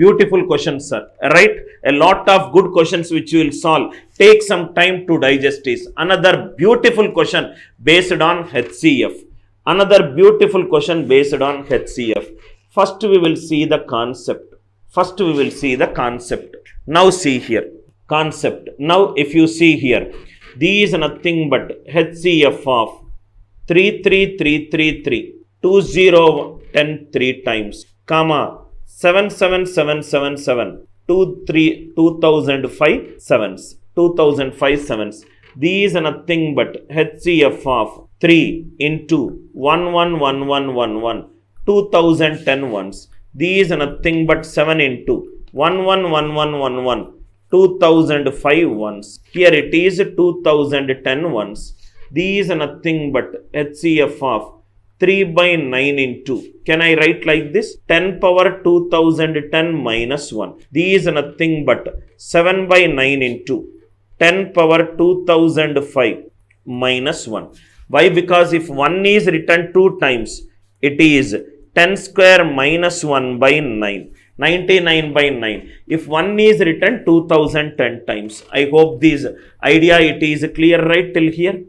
Beautiful questions, sir. Right? A lot of good questions which you will solve. Take some time to digest this. Another beautiful question based on HCF. Another beautiful question based on HCF. First we will see the concept. Now see here. Concept. Now if you see here, these are nothing but HCF of 33333 2010 3 times, comma 77777 2005 sevens. These are nothing but HCF of 3 into 111111 2010 ones. These are nothing but 7 into 111111 2005 ones. Here it is 2010 ones. These are nothing but HCF of 3 by 9 into, can I write like this? 10 power 2010 minus 1. These are nothing but 7 by 9 into 10 power 2005 minus 1. Why? Because if 1 is written 2 times, it is 10 square minus 1 by 9. 99 by 9. If 1 is written 2010 times. I hope this idea it is clear right till here.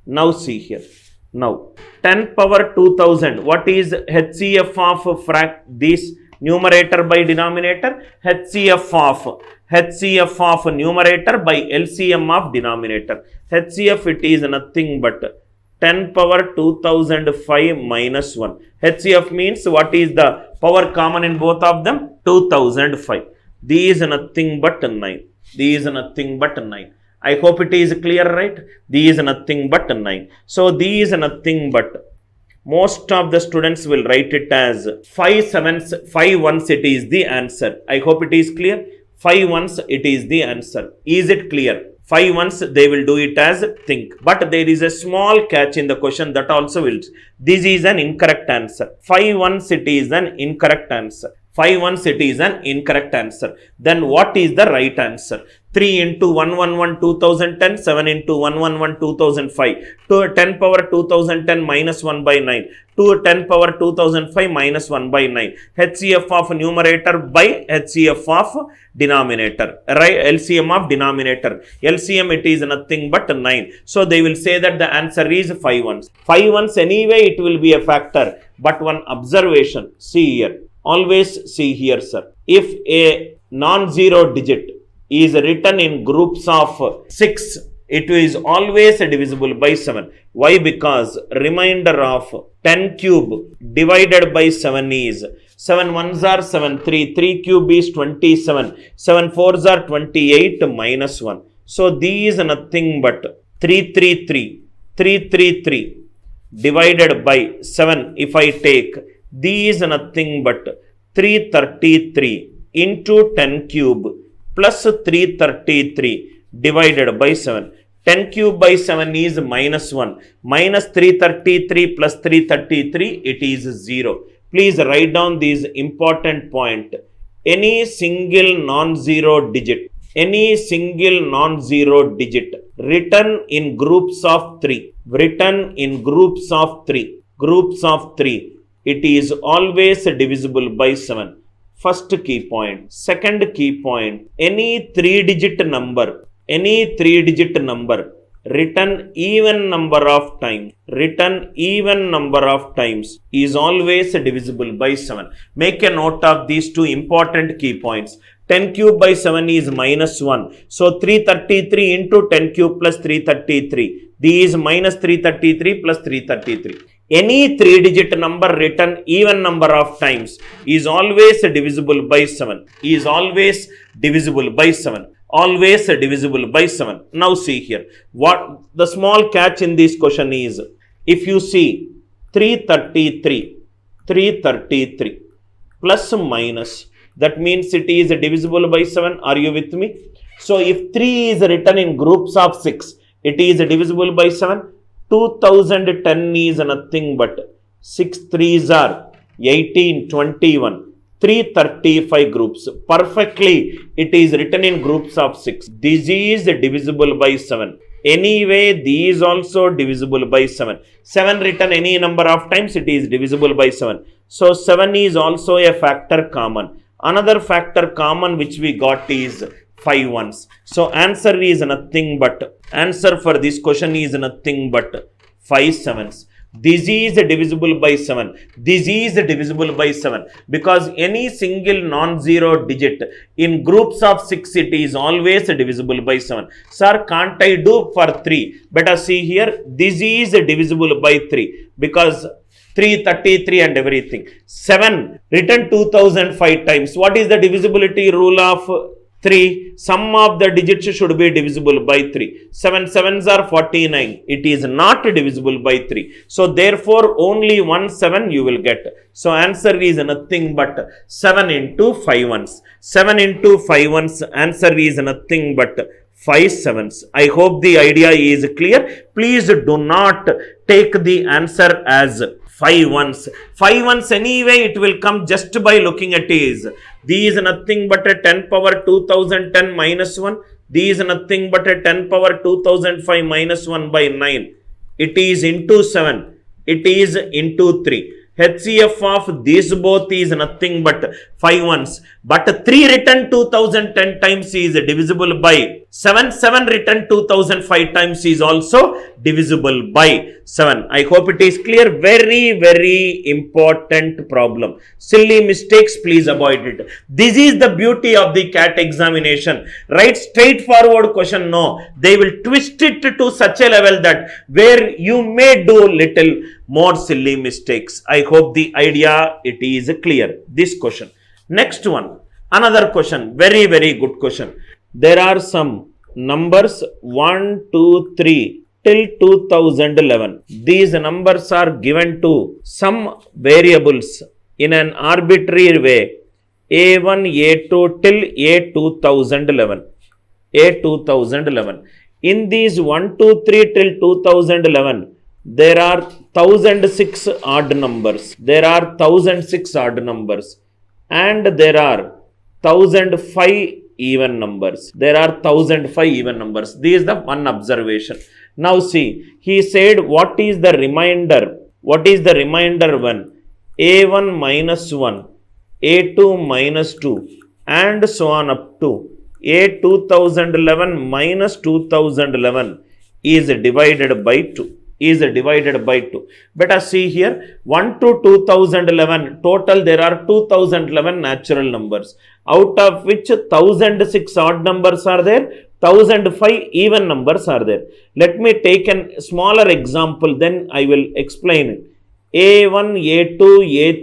Now see here. Now 10 power 2000. What is HCF of this numerator by denominator? HCF of numerator by LCM of denominator. HCF it is nothing but 10 power 2005 minus 1. HCF means what is the power common in both of them? 2005. These are nothing but 9. I hope it is clear, right? These are nothing but 9. So these are nothing but, most of the students will write it as 5 sevens, 5 ones it is the answer. I hope it is clear. 5 ones it is the answer. Is it clear? 5 ones they will do it as think. But there is a small catch in the question that also will. This is an incorrect answer. 5 ones it is an incorrect answer. 5 ones it is an incorrect answer. Then what is the right answer? 3 into 111 2010, 7 into 111 2005, 10 power 2010 minus 1 by 9, 10 power 2005 minus 1 by 9. HCF of numerator by HCF of denominator, right? LCM of denominator. LCM it is nothing but 9. So they will say that the answer is 5 ones. 5 ones anyway it will be a factor. But one observation, see here. Always see here, sir. If a non-zero digit is written in groups of 6, it is always divisible by 7. Why? Because remainder of 10 cube divided by 7 is 7 ones are 7, 3 cube is 27, 7 fours are 28 minus 1. So these are nothing but 333 divided by 7 if I take. These are nothing but 333 into 10 cube plus 333 divided by 7. 10 cube by 7 is minus 1. Minus 333 plus 333, it is 0. Please write down this important point. Any single non-zero digit written in groups of 3, it is always divisible by 7. First key point. Second key point. Any 3-digit number written even number of times is always divisible by 7. Make a note of these two important key points. 10 cube by 7 is minus 1. So 333 into 10 cube plus 333. These minus 333 plus 333. Any 3-digit number written even number of times is always divisible by 7. Always divisible by 7. Now see here. What the small catch in this question is, if you see 333 plus minus, that means it is divisible by 7. Are you with me? So if 3 is written in groups of 6, it is divisible by 7. 2010 is nothing but 6 3s are 18, 21, 335 groups. Perfectly, it is written in groups of 6. This is divisible by 7. Anyway, these also divisible by 7. 7 written any number of times, it is divisible by 7. So 7 is also a factor common. Another factor common which we got is 5 ones. So answer is nothing but, answer for this question is nothing but 5 sevens. This is divisible by 7. This is divisible by 7 because any single non-zero digit in groups of 6 it is always divisible by 7. Sir, can't I do for 3? Better see here, this is divisible by 3 because 333 and everything. 7 written 2005 times. What is the divisibility rule of 3? Sum of the digits should be divisible by 3. 7 sevens are 49. It is not divisible by 3. So therefore only 1 7 you will get. So answer is nothing but 7 into 5 ones. 7 into 5 ones, answer is nothing but 5 sevens. I hope the idea is clear. Please do not take the answer as 5 ones. 5 ones anyway it will come just by looking at is. These nothing but a 10 power 2010 minus 1. These nothing but a 10 power 2005 minus 1 by 9. It is into 7. It is into 3. HCF of these both is nothing but 5 ones. But 3 written 2010 times is divisible by 7. 7 written 2005 times is also divisible by 7. I hope it is clear. Very, very important problem. Silly mistakes, please avoid it. This is the beauty of the CAT examination. Write straightforward question. No, they will twist it to such a level that where you may do little more silly mistakes. I hope the idea it is clear. This question. Next one. Another question. Very, very good question. There are some numbers 1, 2, 3 till 2011. These numbers are given to some variables in an arbitrary way. A1, A2 till A2011. A2011. In these 1, 2, 3 till 2011, there are 1006 odd numbers. There are 1006 odd numbers. And there are 1005 even numbers. There are 1005 even numbers. This is the one observation. Now see, he said what is the remainder? What is the remainder when A1 minus 1, A2 minus 2 and so on up to A2011 minus 2011 is divided by 2. Is divided by 2. Better see here, 1 to 2011, total there are 2011 natural numbers, out of which 1006 odd numbers are there, 1005 even numbers are there. Let me take a smaller example, then I will explain it. A1, A2,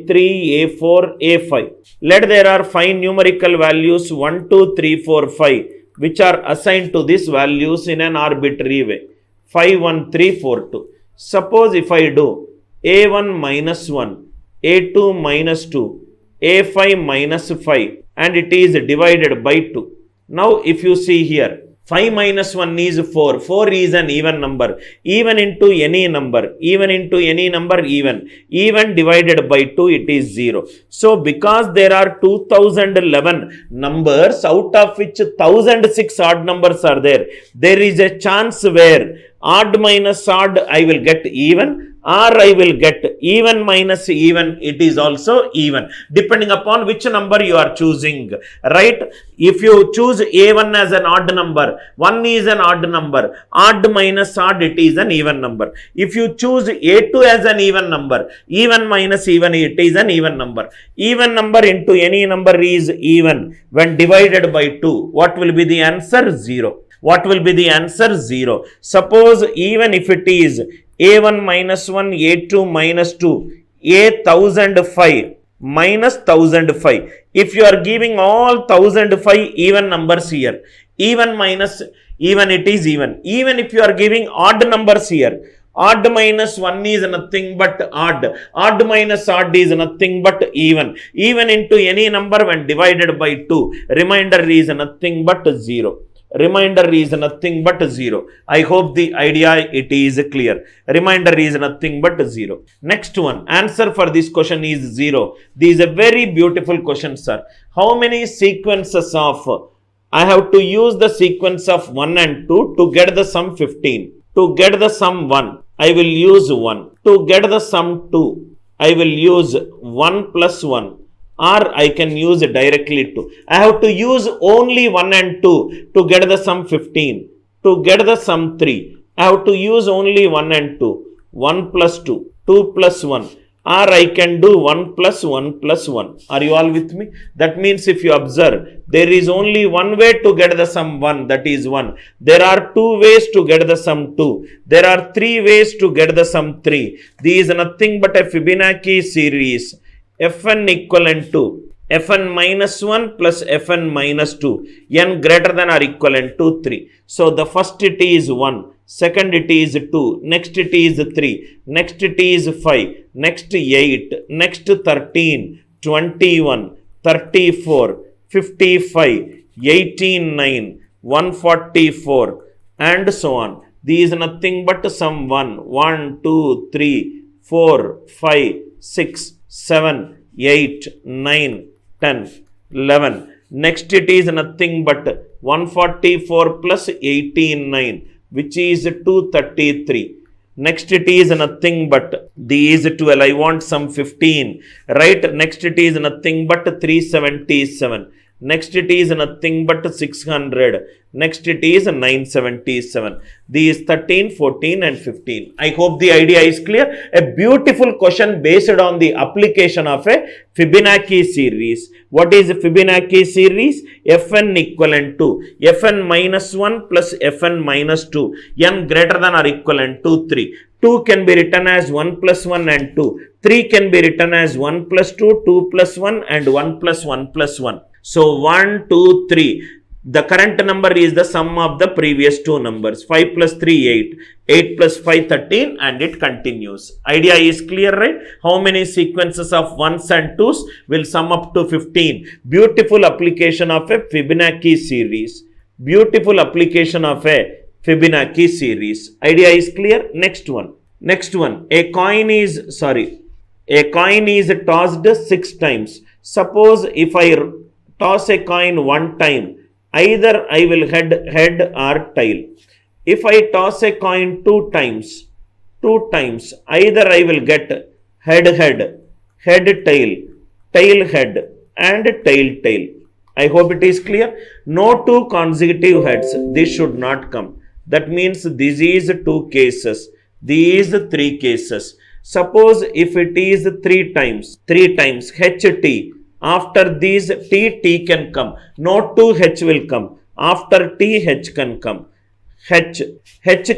A3, A4, A5. Let there are 5 numerical values 1, 2, 3, 4, 5, which are assigned to these values in an arbitrary way. 5, 1, 3, 4, 2. Suppose if I do A1 minus 1, A2 minus 2, A5 minus 5 and it is divided by 2. Now if you see here, 5 minus 1 is 4. 4 is an even number. Even into any number. Even into any number even. Even divided by 2 it is 0. So because there are 2011 numbers out of which 1006 odd numbers are there. There is a chance where odd minus odd I will get even. Or I will get even minus even, it is also even, depending upon which number you are choosing, right? If you choose A1 as an odd number, 1 is an odd number, odd minus odd, it is an even number. If you choose A2 as an even number, even minus even, it is an even number. Even number into any number is even. When divided by 2, what will be the answer? 0. What will be the answer? 0. Suppose even if it is A1 minus 1, A2 minus 2, A1005 minus 1005. If you are giving all 1005 even numbers here, even minus even, it is even. Even if you are giving odd numbers here, odd minus 1 is nothing but odd. Odd minus odd is nothing but even. Even into any number when divided by 2, remainder is nothing but 0. Remainder is nothing but 0. I hope the idea it is clear. Remainder is nothing but 0. Next one. Answer for this question is 0. This is a very beautiful question, sir. How many sequences of, I have to use the sequence of 1 and 2 to get the sum 15. To get the sum 1, I will use 1. To get the sum 2, I will use 1 plus 1. or I can use directly 2. I have to use only 1 and 2 to get the sum 15. To get the sum 3, I have to use only 1 and 2. 1 plus 2, 2 plus 1. Or I can do 1 plus 1 plus 1. Are you all with me? That means if you observe, there is only one way to get the sum 1, that is 1. There are 2 ways to get the sum 2. There are 3 ways to get the sum 3. This is nothing but a Fibonacci series. Fn equivalent to Fn minus 1 plus Fn minus 2. N greater than or equivalent to 3. So the first it is 1. Second it is 2, next it is 3, next it is 5, next 8, next 13, 21, 34, 55, 18, 9, 144 and so on. These is nothing but sum 1, 1, 2, 3, 4, 5, 6, 7, 8, 9, 10, 11. Next it is nothing but 144 plus 18, 9. Which is 233. Next it is nothing but these 12. I want some 15. Right? Next it is nothing but 377. Next it is nothing but 600. Next it is 977. These 13, 14 and 15. I hope the idea is clear. A beautiful question based on the application of a Fibonacci series. What is a Fibonacci series? Fn equivalent to Fn minus 1 plus Fn minus 2. N greater than or equivalent to 3. 2 can be written as 1 plus 1 and 2. 3 can be written as 1 plus 2, 2 plus 1 and 1 plus 1 plus 1. So 1, 2, 3. The current number is the sum of the previous two numbers. 5 plus 3, 8. 8 plus 5, 13 and it continues. Idea is clear, right? How many sequences of 1s and 2s will sum up to 15? Beautiful application of a Fibonacci series. Beautiful application of a Fibonacci series. Idea is clear? Next one. Next one. A coin is tossed 6 times. Suppose if I toss a coin 1 time, either I will head or tail. If I toss a coin 2 times, either I will get head tail, tail head and tail tail. I hope it is clear. No 2 consecutive heads. This should not come. That means this is 2 cases. These 3 cases. Suppose if it is 3 times, HT. After these T can come. No 2 H will come. After T, H can come. H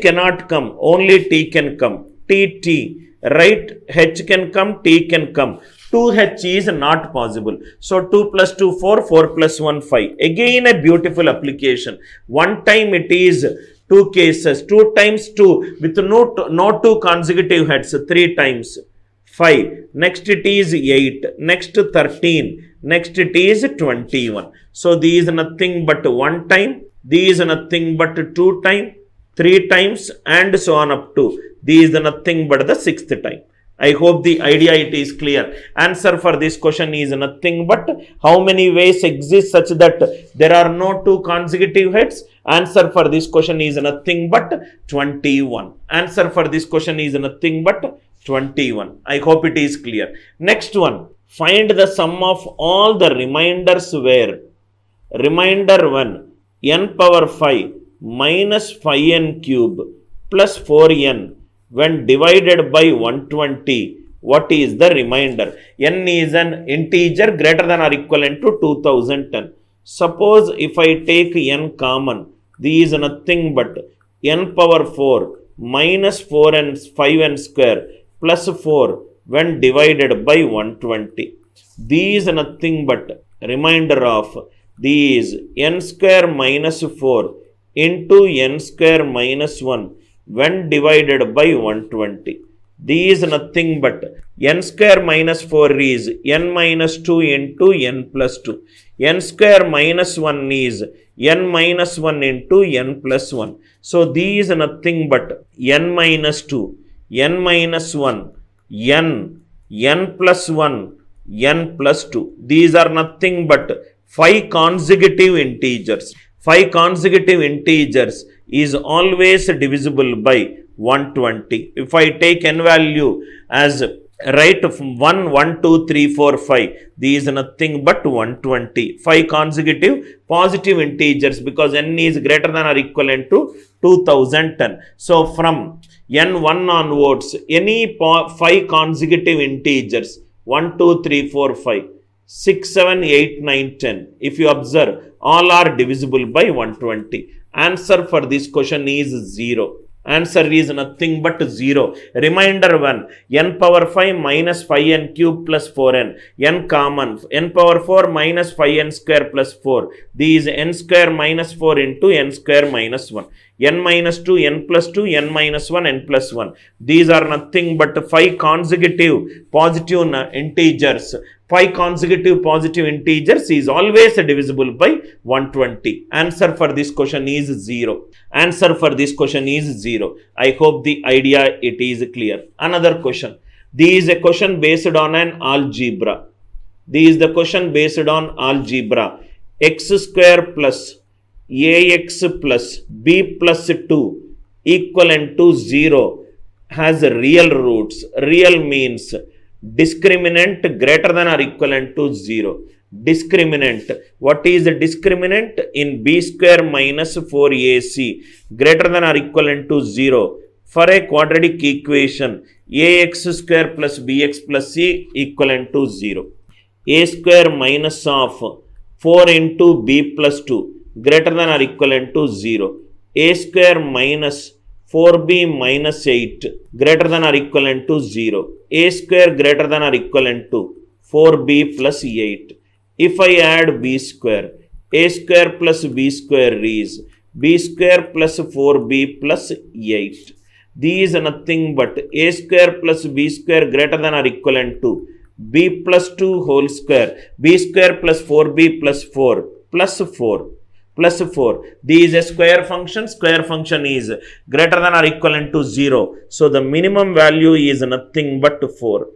cannot come. Only T can come. T. Right? H can come. T can come. 2H is not possible. So 2 plus 2, 4. 4 plus 1, 5. Again a beautiful application. One time it is 2 cases. 2 times 2 with no 2 consecutive heads. 3 times. 5. Next it is 8. Next 13. Next it is 21. So these is nothing but 1 time. These is nothing but 2 times, 3 times and so on up to. These is nothing but the 6th time. I hope the idea it is clear. Answer for this question is nothing but how many ways exist such that there are no 2 consecutive heads. Answer for this question is nothing but 21. Answer for this question is nothing but 21. I hope it is clear. Next one. Find the sum of all the remainders where remainder 1 n power 5 minus 5n cube plus 4n when divided by 120. What is the remainder? N is an integer greater than or equivalent to 2010. Suppose if I take n common, this is nothing but n power 4 minus 4n 5n square plus 4 when divided by 120. These nothing but remainder of these n square minus 4 into n square minus 1 when divided by 120. These nothing but n square minus 4 is n minus 2 into n plus 2. N square minus 1 is n minus 1 into n plus 1. So these nothing but n minus 2, n minus 1, n plus 1, n plus 2. These are nothing but 5 consecutive integers. 5 consecutive integers is always divisible by 120. If I take n value as Right, 1, 1, 2, 3, 4, 5. These is nothing but 120. 5 consecutive positive integers because n is greater than or equivalent to 2010. So from n1 onwards, any 5 consecutive integers 1, 2, 3, 4, 5, 6, 7, 8, 9, 10. If you observe, all are divisible by 120. Answer for this question is 0. Answer is nothing but 0. Reminder 1, n power 5 minus 5n cube plus 4n, n common, n power 4 minus 5n square plus 4. These n square minus 4 into n square minus 1. n minus 2, n plus 2, n minus 1, n plus 1. These are nothing but 5 consecutive positive integers. 5 consecutive positive integers is always divisible by 120. Answer for this question is 0. Answer for this question is 0. I hope the idea it is clear. Another question. This is a question based on an algebra. This is the question based on algebra. X square plus ax plus b plus 2 equivalent to 0 has real roots. Real means discriminant greater than or equivalent to 0. Discriminant. What is the discriminant? In b square minus 4ac greater than or equivalent to 0. For a quadratic equation, ax square plus bx plus c equivalent to 0. A square minus of 4 into b plus 2 greater than or equivalent to 0. A square minus 4b minus 8 greater than or equivalent to 0. A square greater than or equivalent to 4b plus 8. If I add b square, a square plus b square is b square plus 4b plus 8. These are nothing but a square plus b square greater than or equivalent to b plus 2 whole square, b square plus 4b plus 4 plus 4. Plus 4. This is a square function. Square function is greater than or equivalent to 0. So the minimum value is nothing but 4.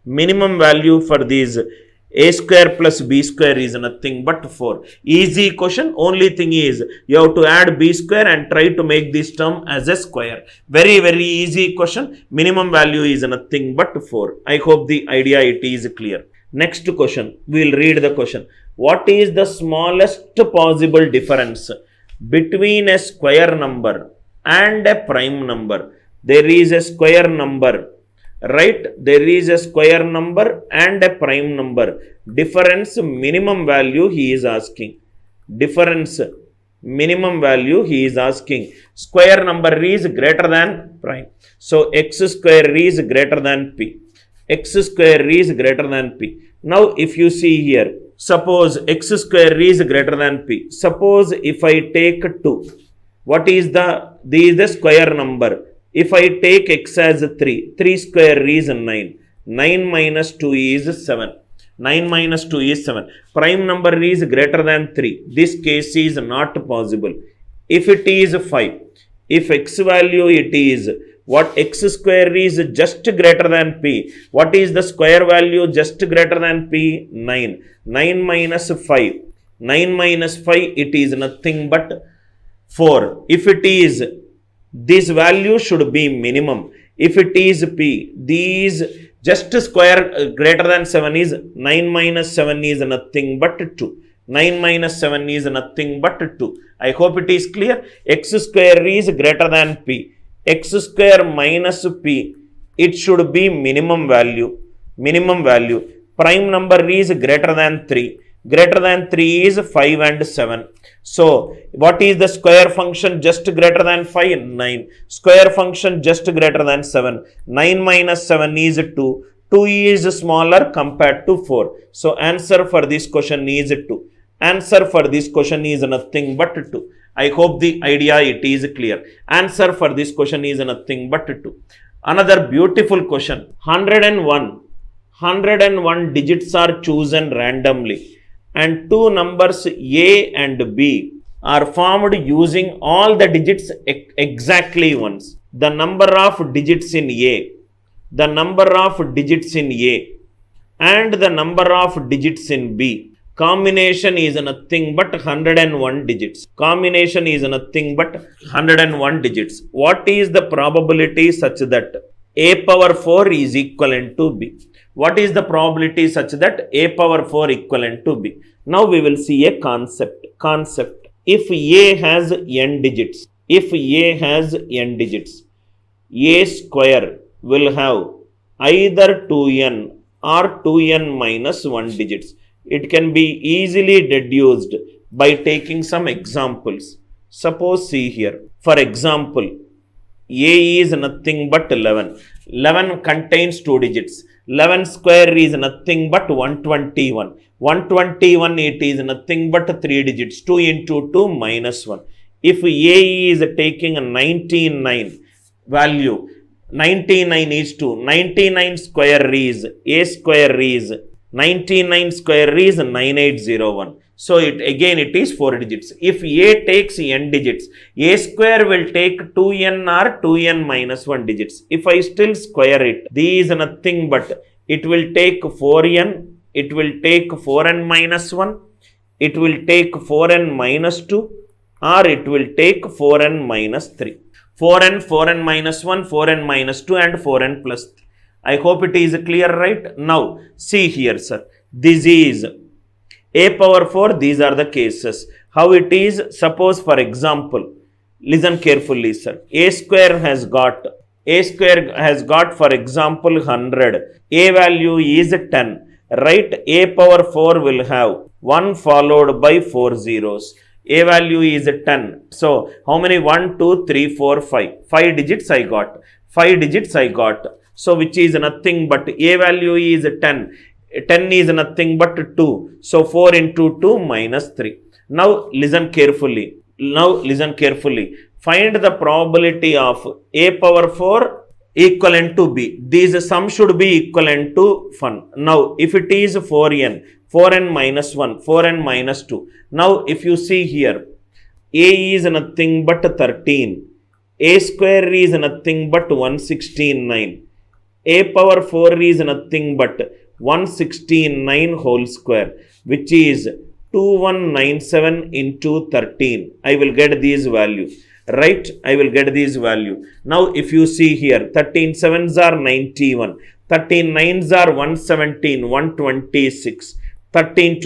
Minimum value for this a square plus b square is nothing but 4. Easy question. Only thing is you have to add b square and try to make this term as a square. Very, very easy question. Minimum value is nothing but 4. I hope the idea it is clear. Next question. We will read the question. What is the smallest possible difference between a square number and a prime number? There is a square number, right? There is a square number and a prime number. Difference minimum value he is asking. Difference minimum value he is asking. Square number is greater than prime. So x square is greater than p. X square is greater than p. Now if you see here, suppose x square is greater than p. Suppose if I take 2, what is this is the square number. If I take x as 3, 3 square is 9. 9 minus 2 is 7. 9 minus 2 is 7. Prime number is greater than 3. This case is not possible. If it is 5, if x value it is what x square is just greater than p. What is the square value just greater than p? 9. 9 minus 5. 9 minus 5 it is nothing but 4. If it is, this value should be minimum. If it is p, these just square greater than 7 is 9 minus 7 is nothing but 2. 9 minus 7 is nothing but 2. I hope it is clear. X square is greater than p. X square minus p, it should be minimum value. Minimum value. Prime number is greater than 3. Greater than 3 is 5 and 7. So, what is the square function just greater than 5? 9. Square function just greater than 7. 9 minus 7 is 2. 2 is smaller compared to 4. So, answer for this question is 2. Answer for this question is nothing but 2. I hope the idea it is clear. Answer for this question is nothing but 2. Another beautiful question. 101 digits are chosen randomly and two numbers A and B are formed using all the digits exactly once. The number of digits in A, the number of digits in A and the number of digits in B. Combination is nothing but 101 digits. Combination is nothing but 101 digits. What is the probability such that a power 4 is equivalent to b. What is the probability such that a power 4 equivalent to b? Now we will see a concept. If a has n digits, a square will have either 2n or 2n minus 1 digits. It can be easily deduced by taking some examples. Suppose see here. For example, a is nothing but 11. 11 contains 2 digits. 11 square is nothing but 121. 121 it is nothing but 3 digits. 2 into 2 minus 1. If a is taking a 99 value, 99 is 2. 99 square is, a square is, 99 square is 9801. So it is 4 digits. If a takes n digits, a square will take 2n or 2n minus 1 digits. If I still square it, this is nothing but it will take 4n, it will take 4n minus 1, it will take 4n minus 2, or it will take 4n minus 3. 4n minus 1, 4n minus 2 and 4n plus 3. I hope it is clear, right? Now, see here, sir. This is a power 4, these are the cases. How it is? Suppose, for example, listen carefully, sir. A square has got, for example, 100. A value is 10, right? A power 4 will have 1 followed by 4 zeros. A value is 10. So, how many? 1, 2, 3, 4, 5. 5 digits I got. 5 digits I got. So, which is nothing but A value is 10. 10 is nothing but 2. So, 4 into 2 minus 3. Now, listen carefully. Find the probability of A power 4 equivalent to B. These sum should be equivalent to 1. Now, if it is 4n minus 1, 4n minus 2. Now, if you see here, A is nothing but 13. A square is nothing but 169. A power 4 is nothing but 169 whole square, which is 2197 into 13. I will get these value, right? I will get these value. Now, if you see here, 13 sevens are 91, 13 nines are 117, 126, 13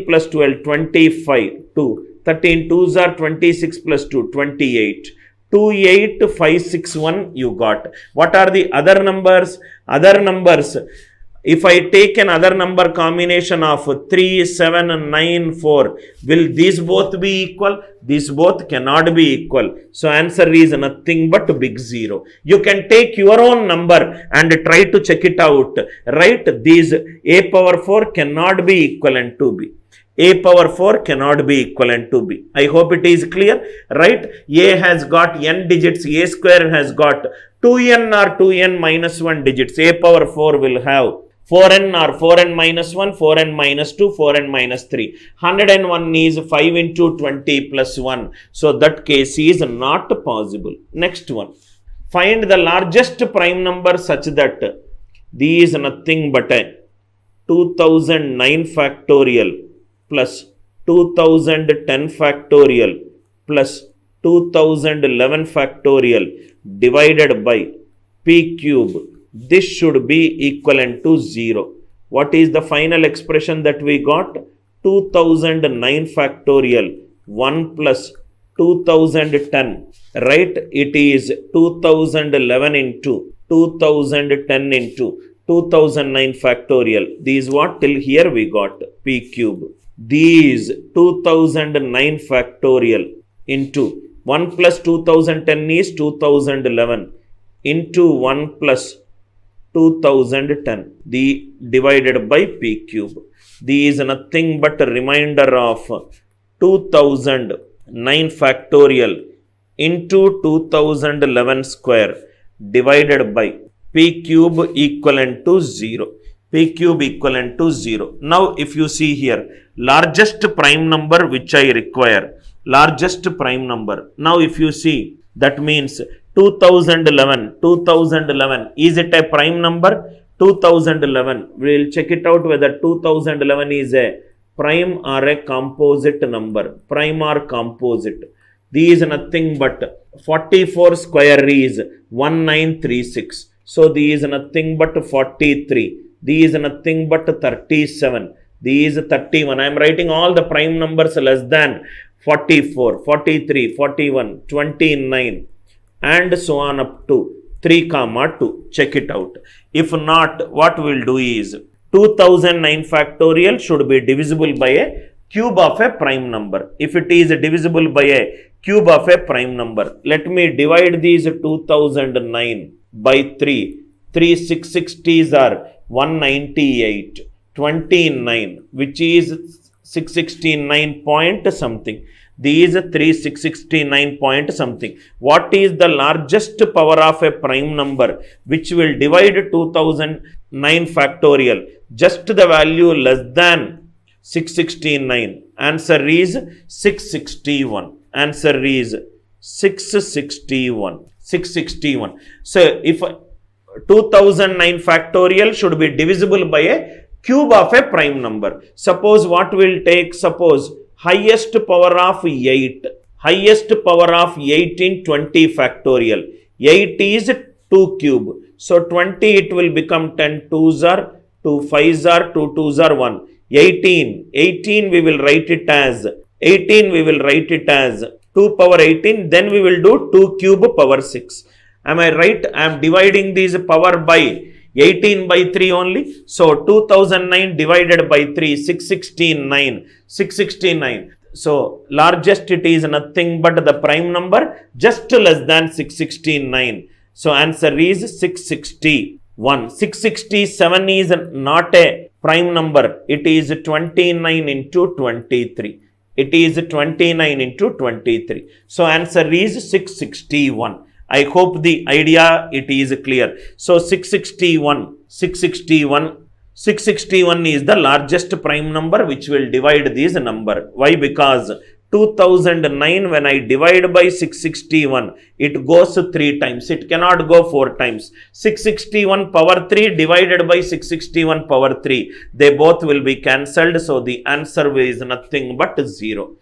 plus 12, 25, 2, 13 twos are 26 plus 2, 28. 28561 you got. What are the other numbers? If I take an other number combination of 3, 7, and 9, 4, will these both be equal? These both cannot be equal. So answer is nothing but big 0. You can take your own number and try to check it out. Right? These A power 4 cannot be equivalent to B. A power 4 cannot be equivalent to B. I hope it is clear, right? A has got n digits, A square has got 2n or 2n minus 1 digits. A power 4 will have 4n or 4n minus 1, 4n minus 2, 4n minus 3. 101 is 5 into 20 plus 1. So that case is not possible. Next one. Find the largest prime number such that this is nothing but a 2009 factorial plus 2010 factorial plus 2011 factorial divided by p cube. This should be equivalent to 0. What is the final expression that we got? 2009 factorial 1 plus 2010, right? It is 2011 into 2010 into 2009 factorial. These what? Till here we got p cube. These 2009 factorial into 1 plus 2010 is 2011 into 1 plus 2010 the divided by p cube. This is nothing but a remainder of 2009 factorial into 2011 square divided by p cube equivalent to 0. P cube equivalent to 0. Now, if you see here, largest prime number which I require, largest prime number. Now, if you see, that means 2011, is it a prime number? 2011, we will check it out whether 2011 is a prime or a composite number, prime or composite. These is nothing but 44 square is 1936. So these is nothing but 43. These is nothing but 37. These 31. I am writing all the prime numbers less than 44, 43, 41, 29 and so on up to 3, 2. Check it out. If not, what we will do is 2009 factorial should be divisible by a cube of a prime number. If it is divisible by a cube of a prime number, let me divide these 2009 by 3. 3 660s are 198. 29, which is 669 point something. These 3669 point something. What is the largest power of a prime number which will divide 2009 factorial? Just the value less than 669. Answer is 661. Answer is 661. 661. So if 2009 factorial should be divisible by a cube of a prime number. Suppose what will take, suppose highest power of 8. Highest power of 8 in 20 factorial. 8 is 2 cube. So 20 it will become 10 2s are 2 5s are 2 2s are 1. 18. 18 we will write it as 18 we will write it as 2 power 18. Then we will do 2 cube power 6. Am I right? I am dividing these power by 18 by 3 only. So 2009 divided by 3, 669. 669. So largest it is nothing but the prime number just less than 669. So answer is 661. 667 is not a prime number. It is 29 into 23. It is 29 into 23. So answer is 661. I hope the idea it is clear. So 661 is the largest prime number which will divide this number. Why? Because 2009 when I divide by 661, it goes 3 times. It cannot go 4 times. 661 power 3 divided by 661 power 3. They both will be cancelled. So the answer is nothing but 0.